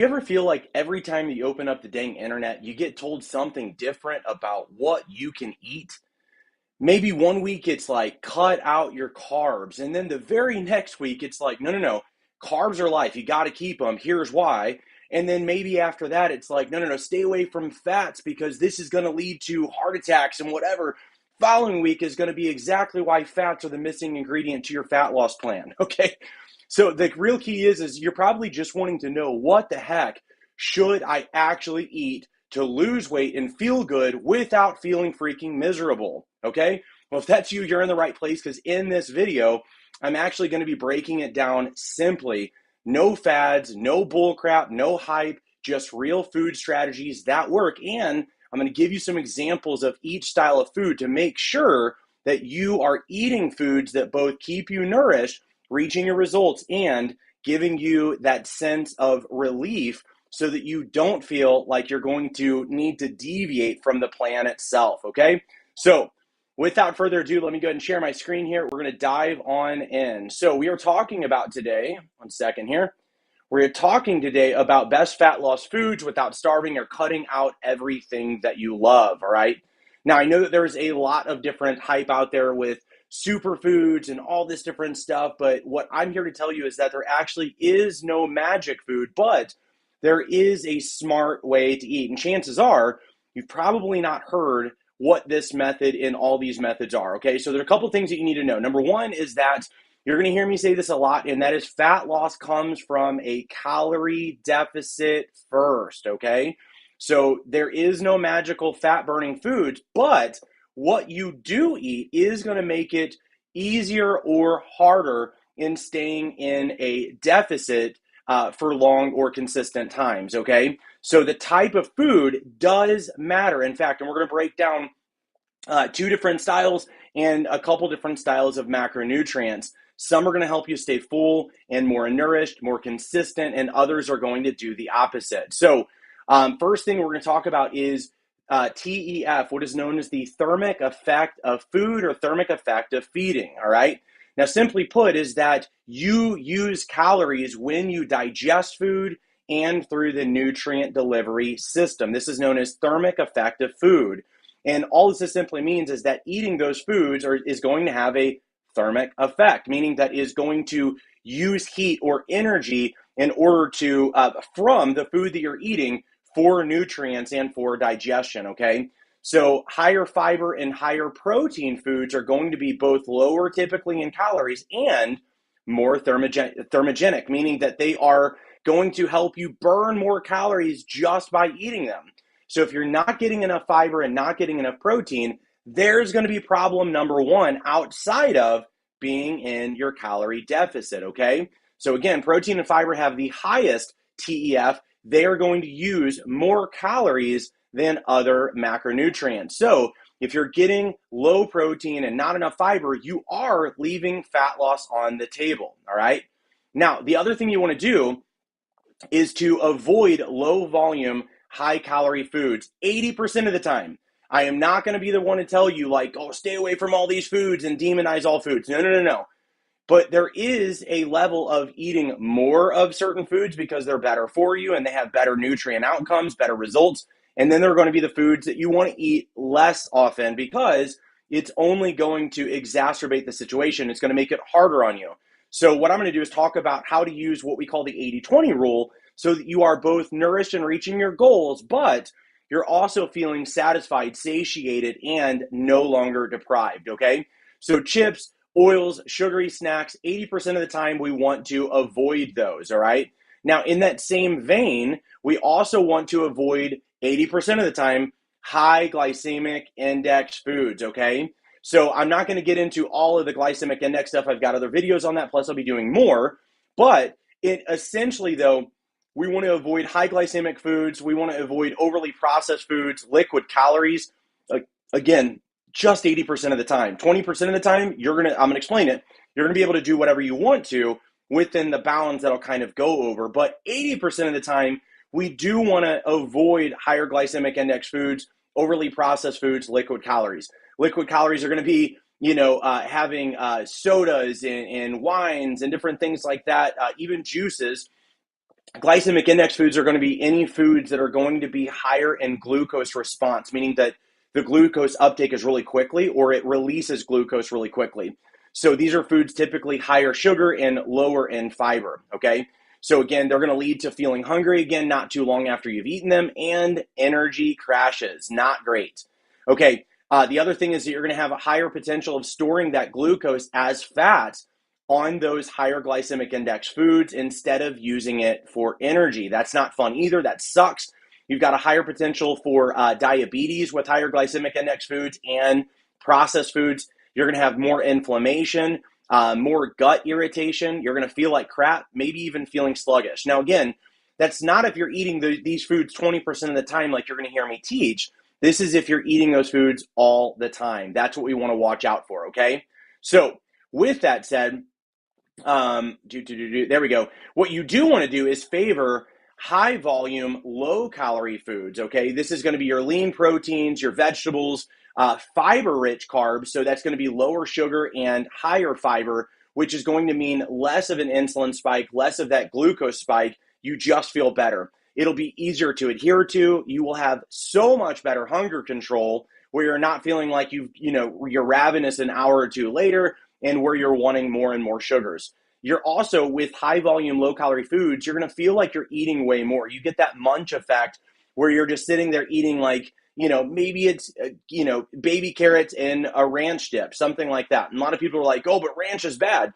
You ever feel like every time you open up the dang internet, you get told something different about what you can eat? Maybe one week it's like, cut out your carbs. And then the very next week, it's like, no, no, no, carbs are life. You got to keep them. Here's why. And then maybe after that, it's like, no, no, no, stay away from fats because this is going to lead to heart attacks and whatever. Following week is going to be exactly why fats are the missing ingredient to your fat loss plan. Okay. So the real key is you're probably just wanting to know what the heck should I actually eat to lose weight and feel good without feeling freaking miserable. Okay. Well, if that's you, you're in the right place because in this video, I'm actually going to be breaking it down simply. No fads, no bull crap, no hype, just real food strategies that work. And I'm going to give you some examples of each style of food to make sure that you are eating foods that both keep you nourished, reaching your results, and giving you that sense of relief so that you don't feel like you're going to need to deviate from the plan itself, okay? So without further ado, let me go ahead and share my screen here. We're going to dive on in. So we are talking about today, one second here. We're talking today about best fat loss foods without starving or cutting out everything that you love, all right? Now, I know that there's a lot of different hype out there with superfoods and all this different stuff, but what I'm here to tell you is that there actually is no magic food, but there is a smart way to eat. And chances are you've probably not heard what this method and all these methods are, okay? So there are a couple things that you need to know. Number one is that you're going to hear me say this a lot, and that is fat loss comes from a calorie deficit first, okay? So there is no magical fat burning foods, but what you do eat is going to make it easier or harder in staying in a deficit for long or consistent times, okay? So the type of food does matter. In fact, and we're going to break down two different styles and a couple different styles of macronutrients. Some are going to help you stay full and more nourished, more consistent, and others are going to do the opposite. So first thing we're going to talk about is TEF, what is known as the thermic effect of food or thermic effect of feeding, all right? Now, simply put, is that you use calories when you digest food and through the nutrient delivery system. This is known as thermic effect of food. And all this simply means is that eating those foods is going to have a thermic effect, meaning that is going to use heat or energy in order to, from the food that you're eating for nutrients and for digestion, okay? So higher fiber and higher protein foods are going to be both lower typically in calories and more thermogenic, meaning that they are going to help you burn more calories just by eating them. So if you're not getting enough fiber and not getting enough protein, there's going to be problem number one outside of being in your calorie deficit, okay? So again, protein and fiber have the highest TEF. They are going to use more calories than other macronutrients. So if you're getting low protein and not enough fiber, you are leaving fat loss on the table, all right? Now, the other thing you want to do is to avoid low volume, high calorie foods 80% of the time. I am not going to be the one to tell you like, oh, stay away from all these foods and demonize all foods. No, no, no, no. But there is a level of eating more of certain foods because they're better for you and they have better nutrient outcomes, better results. And then there are going to be the foods that you want to eat less often because it's only going to exacerbate the situation. It's going to make it harder on you. So what I'm going to do is talk about how to use what we call the 80-20 rule so that you are both nourished and reaching your goals, but you're also feeling satisfied, satiated, and no longer deprived, okay? So chips, oils, sugary snacks, 80% of the time we want to avoid those, all right? Now, in that same vein, we also want to avoid 80% of the time high glycemic index foods, okay? So I'm not going to get into all of the glycemic index stuff. I've got other videos on that, plus I'll be doing more. But it essentially, though, we want to avoid high glycemic foods. We want to avoid overly processed foods, liquid calories. Again, just 80% of the time. 20% of the time, I'm going to explain it. You're going to be able to do whatever you want to within the bounds that I'll kind of go over. But 80% of the time, we do want to avoid higher glycemic index foods, overly processed foods, liquid calories. Liquid calories are going to be, having sodas and wines and different things like that, even juices. Glycemic index foods are going to be any foods that are going to be higher in glucose response, meaning that the glucose uptake is really quickly or it releases glucose really quickly. So these are foods typically higher sugar and lower in fiber, okay? So again, they're going to lead to feeling hungry again not too long after you've eaten them, and energy crashes. Not great. Okay, the other thing is that you're going to have a higher potential of storing that glucose as fat on those higher glycemic index foods instead of using it for energy. That's not fun either. That sucks. You've got a higher potential for diabetes with higher glycemic index foods and processed foods. You're going to have more inflammation, more gut irritation. You're going to feel like crap, maybe even feeling sluggish. Now, again, that's not if you're eating these foods 20% of the time, like you're going to hear me teach. This is if you're eating those foods all the time. That's what we want to watch out for, okay? So, with that said, there we go. What you do want to do is favor high volume, low calorie foods. Okay, this is going to be your lean proteins, your vegetables, fiber rich carbs. So that's going to be lower sugar and higher fiber, which is going to mean less of an insulin spike, less of that glucose spike. You just feel better. It'll be easier to adhere to. You will have so much better hunger control where you're not feeling like you're ravenous an hour or two later, and where you're wanting more and more sugars. You're also, with high volume, low calorie foods, you're going to feel like you're eating way more. You get that munch effect where you're just sitting there eating like, maybe it's, baby carrots and a ranch dip, something like that. And a lot of people are like, oh, but ranch is bad.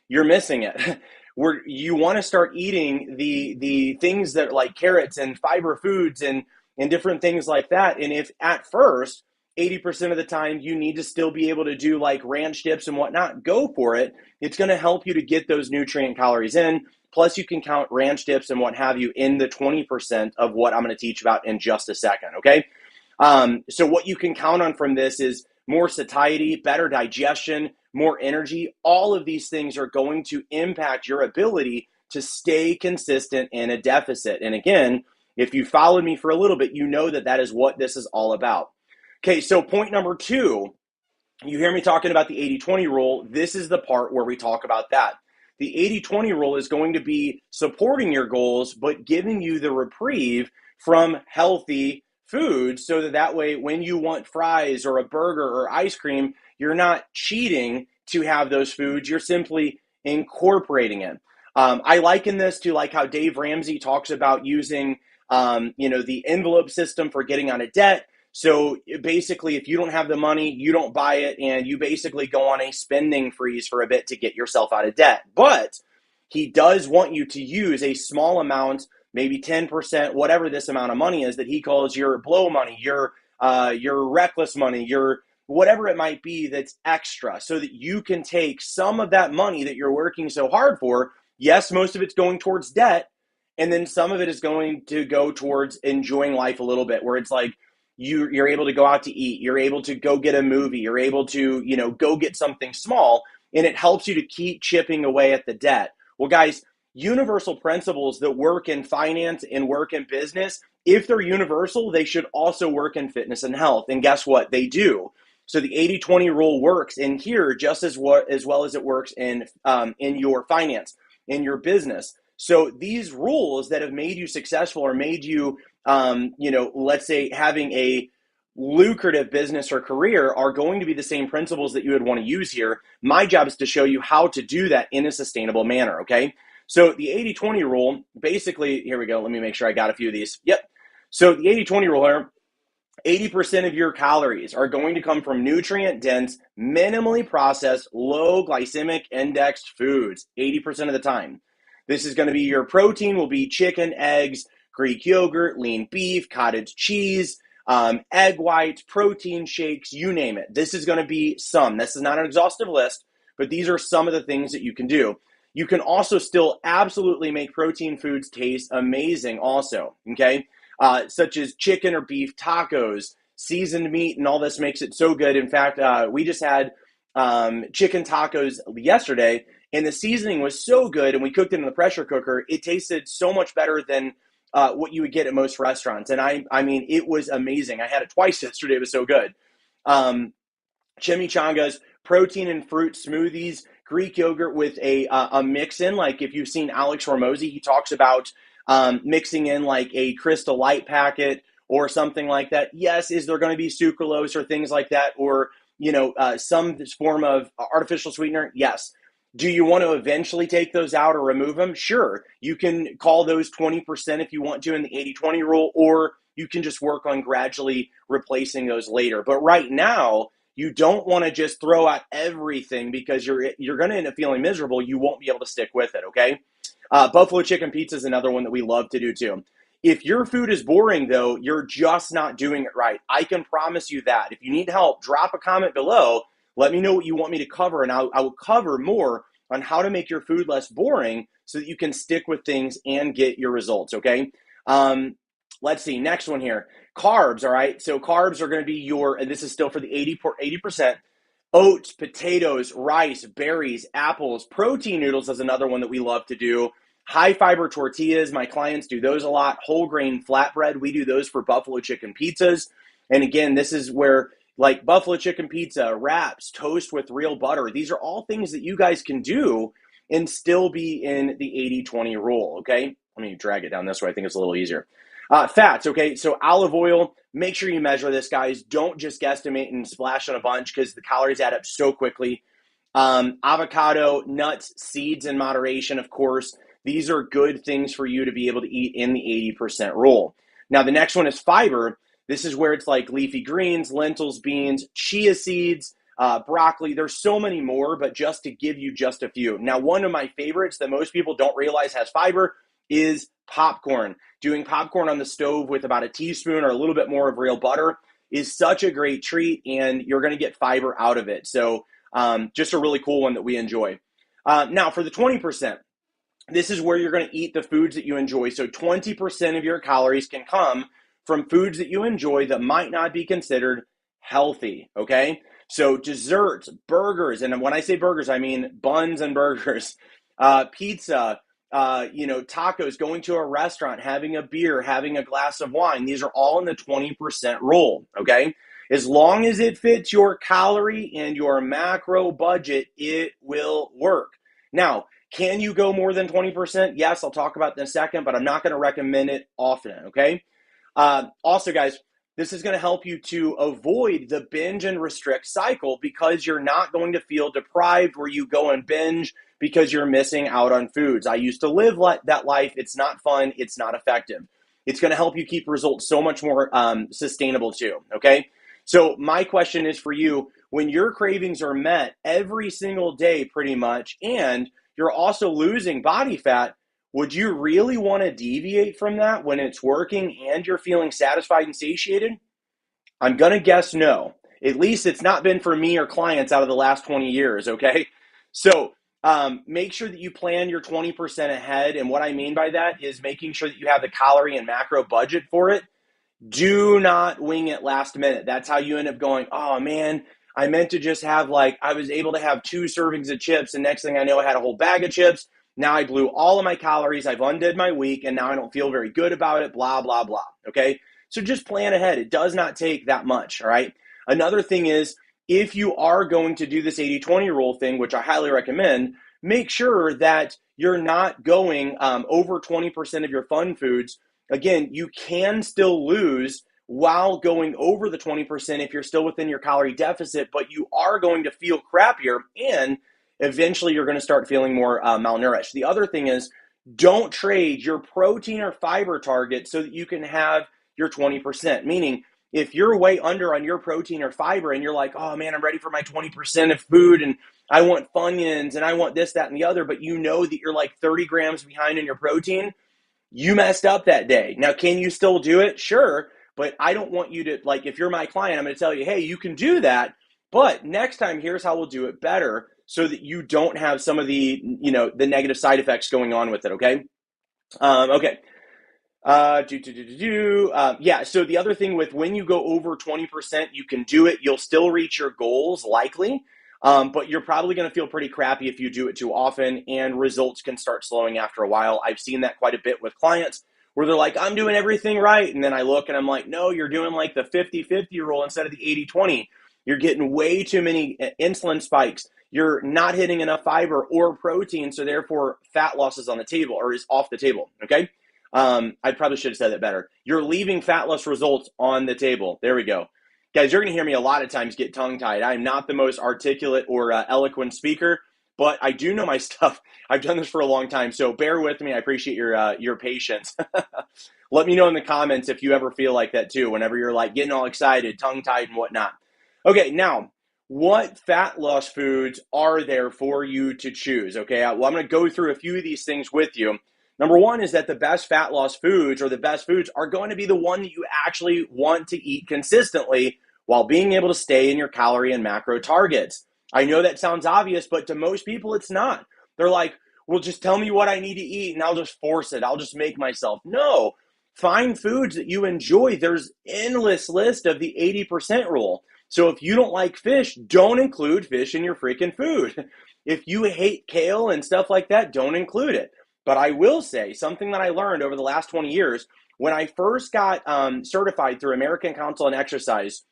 You're missing it. Where you want to start eating the things that like carrots and fiber foods and different things like that. And if at first 80% of the time you need to still be able to do like ranch dips and whatnot, go for it. It's going to help you to get those nutrient calories in. Plus, you can count ranch dips and what have you in the 20% of what I'm going to teach about in just a second, okay? So what you can count on from this is more satiety, better digestion, more energy. All of these things are going to impact your ability to stay consistent in a deficit. And again, if you followed me for a little bit, you know that is what this is all about. Okay, so point number 2, you hear me talking about the 80-20 rule. This is the part where we talk about that. The 80-20 rule is going to be supporting your goals, but giving you the reprieve from healthy foods so that way when you want fries or a burger or ice cream, you're not cheating to have those foods. You're simply incorporating it. I liken this to like how Dave Ramsey talks about using, the envelope system for getting out of debt. So basically, if you don't have the money, you don't buy it, and you basically go on a spending freeze for a bit to get yourself out of debt. But he does want you to use a small amount, maybe 10%, whatever this amount of money is that he calls your blow money, your reckless money, your whatever it might be that's extra, so that you can take some of that money that you're working so hard for. Yes, most of it's going towards debt, and then some of it is going to go towards enjoying life a little bit, where it's like, you're able to go out to eat, you're able to go get a movie, you're able to, go get something small, and it helps you to keep chipping away at the debt. Well, guys, universal principles that work in finance and work in business, if they're universal, they should also work in fitness and health. And guess what? They do. So the 80-20 rule works in here just as well as it works in your finance, in your business. So these rules that have made you successful or made you let's say having a lucrative business or career are going to be the same principles that you would want to use here. My job is to show you how to do that in a sustainable manner, okay? So the 80-20 rule, basically, here we go. Let me make sure I got a few of these. Yep. So the 80-20 rule here, 80% of your calories are going to come from nutrient-dense, minimally processed, low glycemic indexed foods, 80% of the time. This is going to be your protein will be chicken, eggs, Greek yogurt, lean beef, cottage cheese, egg whites, protein shakes, you name it. This is going to be some. This is not an exhaustive list, but these are some of the things that you can do. You can also still absolutely make protein foods taste amazing also, okay? Such as chicken or beef tacos, seasoned meat, and all this makes it so good. In fact, we just had chicken tacos yesterday, and the seasoning was so good, and we cooked it in the pressure cooker. It tasted so much better than what you would get at most restaurants. And I mean, it was amazing. I had it twice yesterday. It was so good. Chimichangas, protein and fruit smoothies, Greek yogurt with a mix in. Like if you've seen Alex Hormozy, he talks about mixing in like a Crystal Light packet or something like that. Yes, is there going to be sucralose or things like that, or some form of artificial sweetener? Yes. Do you want to eventually take those out or remove them? Sure. You can call those 20% if you want to in the 80-20 rule, or you can just work on gradually replacing those later. But right now, you don't want to just throw out everything because you're going to end up feeling miserable. You won't be able to stick with it, okay? Buffalo chicken pizza is another one that we love to do too. If your food is boring, though, you're just not doing it right. I can promise you that. If you need help, drop a comment below. Let me know what you want me to cover, and I will cover more on how to make your food less boring so that you can stick with things and get your results, okay? Let's see, next one here. Carbs, all right? So carbs are going to be and this is still for the 80%, oats, potatoes, rice, berries, apples. Protein noodles is another one that we love to do. High fiber tortillas, my clients do those a lot. Whole grain flatbread, we do those for buffalo chicken pizzas. And again, this is where like buffalo chicken pizza, wraps, toast with real butter. These are all things that you guys can do and still be in the 80-20 rule, okay? Let me drag it down this way. I think it's a little easier. Fats, okay? So olive oil, make sure you measure this, guys. Don't just guesstimate and splash on a bunch because the calories add up so quickly. Avocado, nuts, seeds in moderation, of course. These are good things for you to be able to eat in the 80% rule. Now, the next one is fiber. This is where it's like leafy greens, lentils, beans, chia seeds, broccoli. There's so many more, but just to give you just a few. Now, one of my favorites that most people don't realize has fiber is popcorn. Doing popcorn on the stove with about a teaspoon or a little bit more of real butter is such a great treat, and you're going to get fiber out of it. So just a really cool one that we enjoy. Now, for the 20%, this is where you're going to eat the foods that you enjoy. So 20% of your calories can come from foods that you enjoy that might not be considered healthy, okay? So desserts, burgers, and when I say burgers, I mean buns and burgers, pizza, tacos, going to a restaurant, having a beer, having a glass of wine. These are all in the 20% rule, okay? As long as it fits your calorie and your macro budget, it will work. Now, can you go more than 20%? Yes, I'll talk about that in a second, but I'm not going to recommend it often, okay? Also, guys, this is going to help you to avoid the binge and restrict cycle because you're not going to feel deprived where you go and binge because you're missing out on foods. I used to live that life. It's not fun. It's not effective. It's going to help you keep results so much more sustainable too, okay? So my question is for you, when your cravings are met every single day pretty much, and you're also losing body fat, would you really want to deviate from that when it's working and you're feeling satisfied and satiated? I'm going to guess no. At least it's not been for me or clients out of the last 20 years, okay? So make sure that you plan your 20% ahead. And what I mean by that is making sure that you have the calorie and macro budget for it. Do not wing it last minute. That's how you end up going, oh man, I meant to just have I was able to have 2 servings of chips, and next thing I know, I had a whole bag of chips. Now I blew all of my calories. I've undid my week, and now I don't feel very good about it, blah, blah, blah, okay? So just plan ahead. It does not take that much, all right? Another thing is, if you are going to do this 80-20 rule thing, which I highly recommend, make sure that you're not going over 20% of your fun foods. Again, you can still lose while going over the 20% if you're still within your calorie deficit, but you are going to feel crappier, and eventually you're going to start feeling more malnourished. The other thing is, don't trade your protein or fiber target so that you can have your 20%. Meaning, if you're way under on your protein or fiber and you're like, oh man, I'm ready for my 20% of food and I want Funyuns and I want this, that, and the other, but you know that you're like 30 grams behind in your protein, you messed up that day. Now, can you still do it? Sure. But I don't want you to, if you're my client, I'm going to tell you, hey, you can do that. But next time, here's how we'll do it better so that you don't have some of the, the negative side effects going on with it. Okay. Okay. So the other thing with when you go over 20%, you can do it. You'll still reach your goals likely. But you're probably going to feel pretty crappy if you do it too often, and results can start slowing after a while. I've seen that quite a bit with clients where they're like, I'm doing everything right. And then I look and I'm like, no, you're doing like the 50-50 rule instead of the 80-20. You're getting way too many insulin spikes. You're not hitting enough fiber or protein. So therefore fat loss is on the table or is off the table. Okay. I probably should have said that better. You're leaving fat loss results on the table. There we go. Guys, you're going to hear me a lot of times get tongue-tied. I'm not the most articulate or eloquent speaker, but I do know my stuff. I've done this for a long time, so bear with me. I appreciate your patience. Let me know in the comments if you ever feel like that too, whenever you're like getting all excited, tongue-tied and whatnot. Okay, now, what fat loss foods are there for you to choose? Okay, well, I'm going to go through a few of these things with you. Number one is that the best fat loss foods or the best foods are going to be the one that you actually want to eat consistently while being able to stay in your calorie and macro targets. I know that sounds obvious, but to most people, it's not. They're like, well, just tell me what I need to eat and I'll just force it. I'll just make myself. No, find foods that you enjoy. There's endless list of the 80% rule. So if you don't like fish, don't include fish in your freaking food. If you hate kale and stuff like that, don't include it. But I will say something that I learned over the last 20 years, when I first got certified through American Council on Exercise,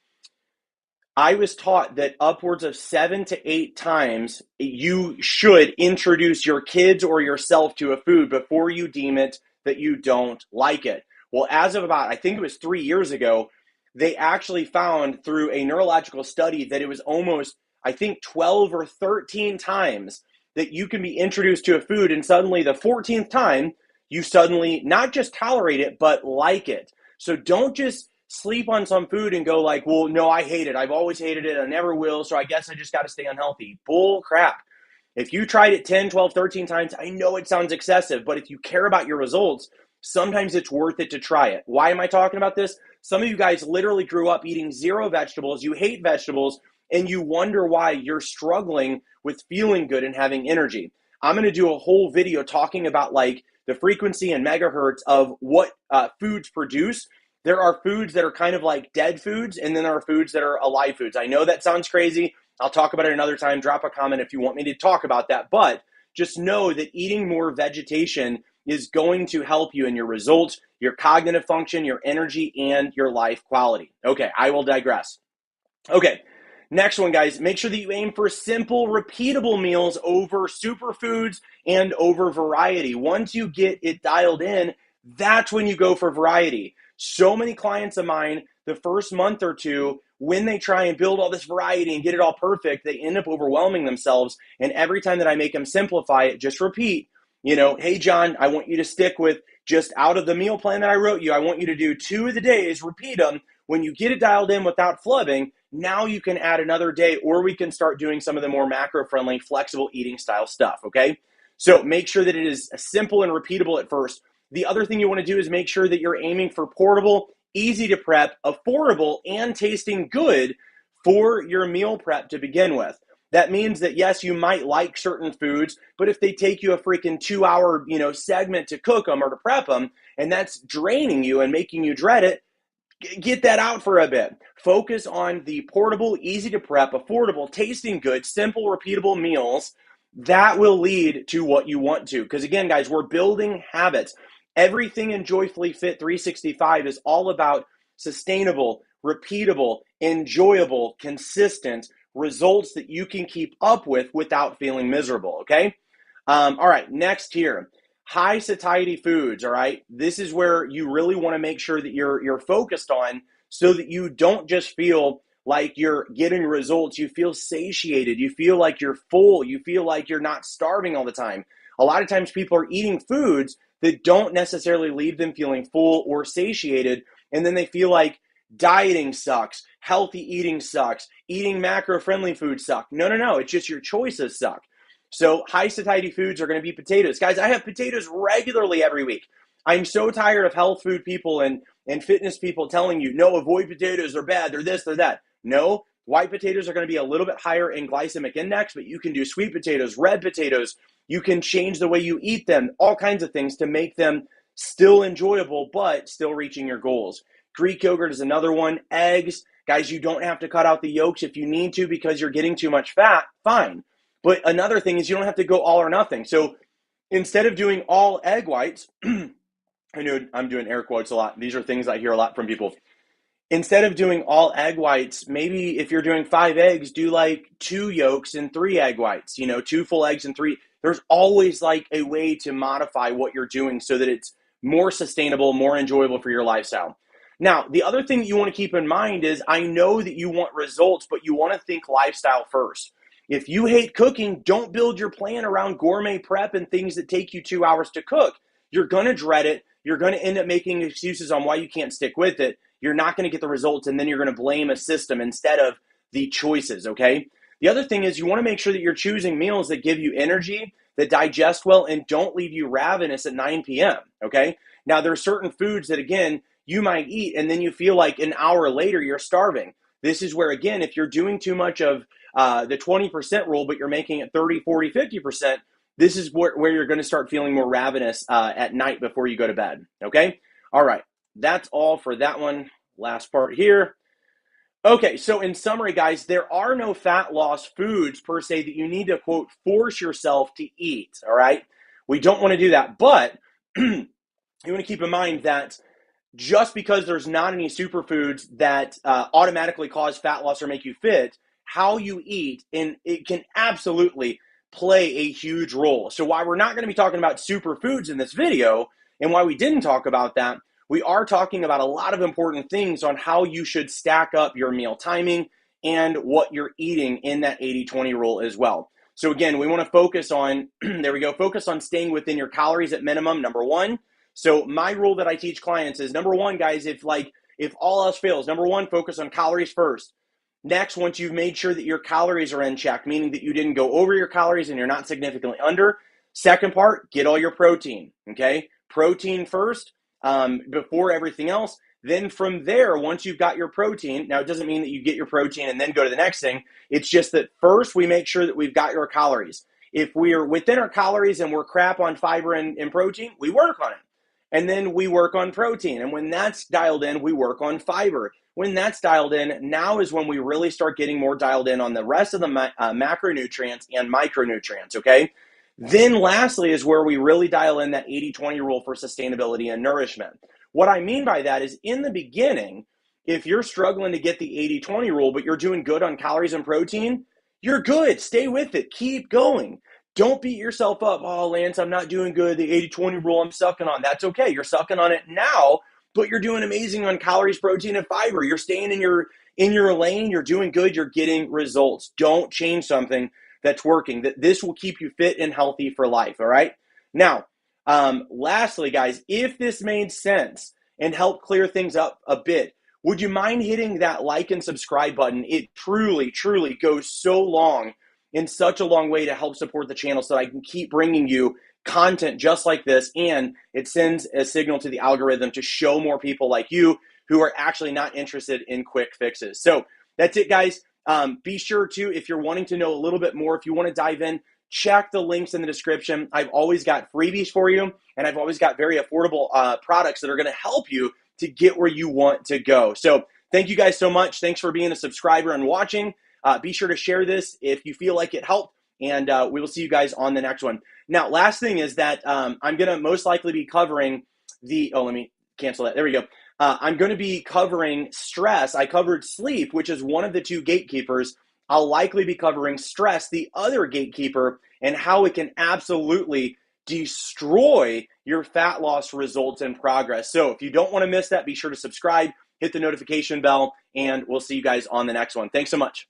I was taught that upwards of 7 to 8 times you should introduce your kids or yourself to a food before you deem it that you don't like it. Well, as of about, I think it was 3 years ago, they actually found through a neurological study that it was almost, I think, 12 or 13 times that you can be introduced to a food and suddenly the 14th time, you suddenly not just tolerate it, but like it. So don't just sleep on some food and go like, well, no, I hate it. I've always hated it. I never will. So I guess I just got to stay unhealthy. Bull crap. If you tried it 10, 12, 13 times, I know it sounds excessive, but if you care about your results, sometimes it's worth it to try it. Why am I talking about this? Some of you guys literally grew up eating zero vegetables. You hate vegetables and you wonder why you're struggling with feeling good and having energy. I'm going to do a whole video talking about like the frequency and megahertz of what foods produce. There are foods that are kind of like dead foods, and then there are foods that are alive foods. I know that sounds crazy. I'll talk about it another time. Drop a comment if you want me to talk about that. But just know that eating more vegetation is going to help you in your results, your cognitive function, your energy, and your life quality. Okay, I will digress. Okay, next one, guys. Make sure that you aim for simple, repeatable meals over superfoods and over variety. Once you get it dialed in, that's when you go for variety. So many clients of mine, the first month or two, when they try and build all this variety and get it all perfect, they end up overwhelming themselves. And every time that I make them simplify it, just repeat, hey, John, I want you to stick with just out of the meal plan that I wrote you, I want you to do 2 of the days, repeat them. When you get it dialed in without flubbing, now you can add another day, or we can start doing some of the more macro-friendly, flexible eating style stuff, okay? So make sure that it is simple and repeatable at first. The other thing you want to do is make sure that you're aiming for portable, easy to prep, affordable, and tasting good for your meal prep to begin with. That means that, yes, you might like certain foods, but if they take you a freaking 2-hour, segment to cook them or to prep them, and that's draining you and making you dread it, get that out for a bit. Focus on the portable, easy to prep, affordable, tasting good, simple, repeatable meals. That will lead to what you want to. Because again, guys, we're building habits. Everything in Joyfully Fit 365 is all about sustainable, repeatable, enjoyable, consistent results that you can keep up with without feeling miserable, okay? All right, next here. High satiety foods, all right? This is where you really want to make sure that you're focused on so that you don't just feel like you're getting results. You feel satiated. You feel like you're full. You feel like you're not starving all the time. A lot of times people are eating foods that don't necessarily leave them feeling full or satiated, and then they feel like dieting sucks, healthy eating sucks, eating macro-friendly food suck. No. It's just your choices suck. So high satiety foods are going to be potatoes. Guys, I have potatoes regularly every week. I'm so tired of health food people and fitness people telling you, no, avoid potatoes, they're bad, they're this, they're that. No, white potatoes are going to be a little bit higher in glycemic index, but you can do sweet potatoes, red potatoes. You can change the way you eat them, all kinds of things to make them still enjoyable, but still reaching your goals. Greek yogurt is another one. Eggs. Guys, you don't have to cut out the yolks if you need to because you're getting too much fat. Fine. But another thing is you don't have to go all or nothing. So instead of doing all egg whites, I know I'm doing air quotes a lot. These are things I hear a lot from people. Instead of doing all egg whites, maybe if you're doing 5 eggs, do like 2 yolks and 3 egg whites, 2 full eggs and 3. There's always like a way to modify what you're doing so that it's more sustainable, more enjoyable for your lifestyle. Now, the other thing that you want to keep in mind is I know that you want results, but you want to think lifestyle first. If you hate cooking, don't build your plan around gourmet prep and things that take you 2 hours to cook. You're going to dread it. You're going to end up making excuses on why you can't stick with it. You're not going to get the results, and then you're going to blame a system instead of the choices, okay? The other thing is you want to make sure that you're choosing meals that give you energy, that digest well, and don't leave you ravenous at 9 p.m., okay? Now, there are certain foods that, again, you might eat, and then you feel like an hour later you're starving. This is where, again, if you're doing too much of the 20% rule, but you're making it 30, 40, 50%, this is where you're going to start feeling more ravenous at night before you go to bed, okay? All right, that's all for that one. Last part here. Okay, so in summary, guys, there are no fat loss foods per se that you need to, quote, force yourself to eat, all right? We don't want to do that, but you want to keep in mind that just because there's not any superfoods that automatically cause fat loss or make you fit, how you eat, and it can absolutely play a huge role. So why we're not going to be talking about superfoods in this video, and why we didn't talk about that, we are talking about a lot of important things on how you should stack up your meal timing and what you're eating in that 80-20 rule as well. So again, we want to focus on, there we go, focus on staying within your calories at minimum, number one. So my rule that I teach clients is, number one, guys, if all else fails, number one, focus on calories first. Next, once you've made sure that your calories are in check, meaning that you didn't go over your calories and you're not significantly under, second part, get all your protein, okay? Protein first before everything else. Then from there, once you've got your protein, now it doesn't mean that you get your protein and then go to the next thing. It's just that first we make sure that we've got your calories. If we are within our calories and we're crap on fiber and protein, we work on it. And then we work on protein. And when that's dialed in, we work on fiber. When that's dialed in, now is when we really start getting more dialed in on the rest of the macronutrients and micronutrients, okay? Then lastly is where we really dial in that 80-20 rule for sustainability and nourishment. What I mean by that is, in the beginning, if you're struggling to get the 80-20 rule, but you're doing good on calories and protein, you're good. Stay with it. Keep going. Don't beat yourself up. Oh, Lance, I'm not doing good. The 80-20 rule I'm sucking on. That's okay. You're sucking on it now, but you're doing amazing on calories, protein, and fiber. You're staying in your lane. You're doing good. You're getting results. Don't change something that's working. This will keep you fit and healthy for life, all right? Now, lastly, guys, if this made sense and helped clear things up a bit, would you mind hitting that like and subscribe button? It truly, truly goes so long, in such a long way, to help support the channel so that I can keep bringing you content just like this, and it sends a signal to the algorithm to show more people like you who are actually not interested in quick fixes. So that's it, guys. Be sure to, if you're wanting to know a little bit more, if you want to dive in, check the links in the description. I've always got freebies for you, and I've always got very affordable products that are going to help you to get where you want to go. So thank you guys so much. Thanks for being a subscriber and watching. Be sure to share this if you feel like it helped, and we will see you guys on the next one. Now, last thing is that I'm going to most likely be covering let me cancel that. There we go. I'm going to be covering stress. I covered sleep, which is one of the two gatekeepers. I'll likely be covering stress, the other gatekeeper, and how it can absolutely destroy your fat loss results and progress. So if you don't want to miss that, be sure to subscribe, hit the notification bell, and we'll see you guys on the next one. Thanks so much.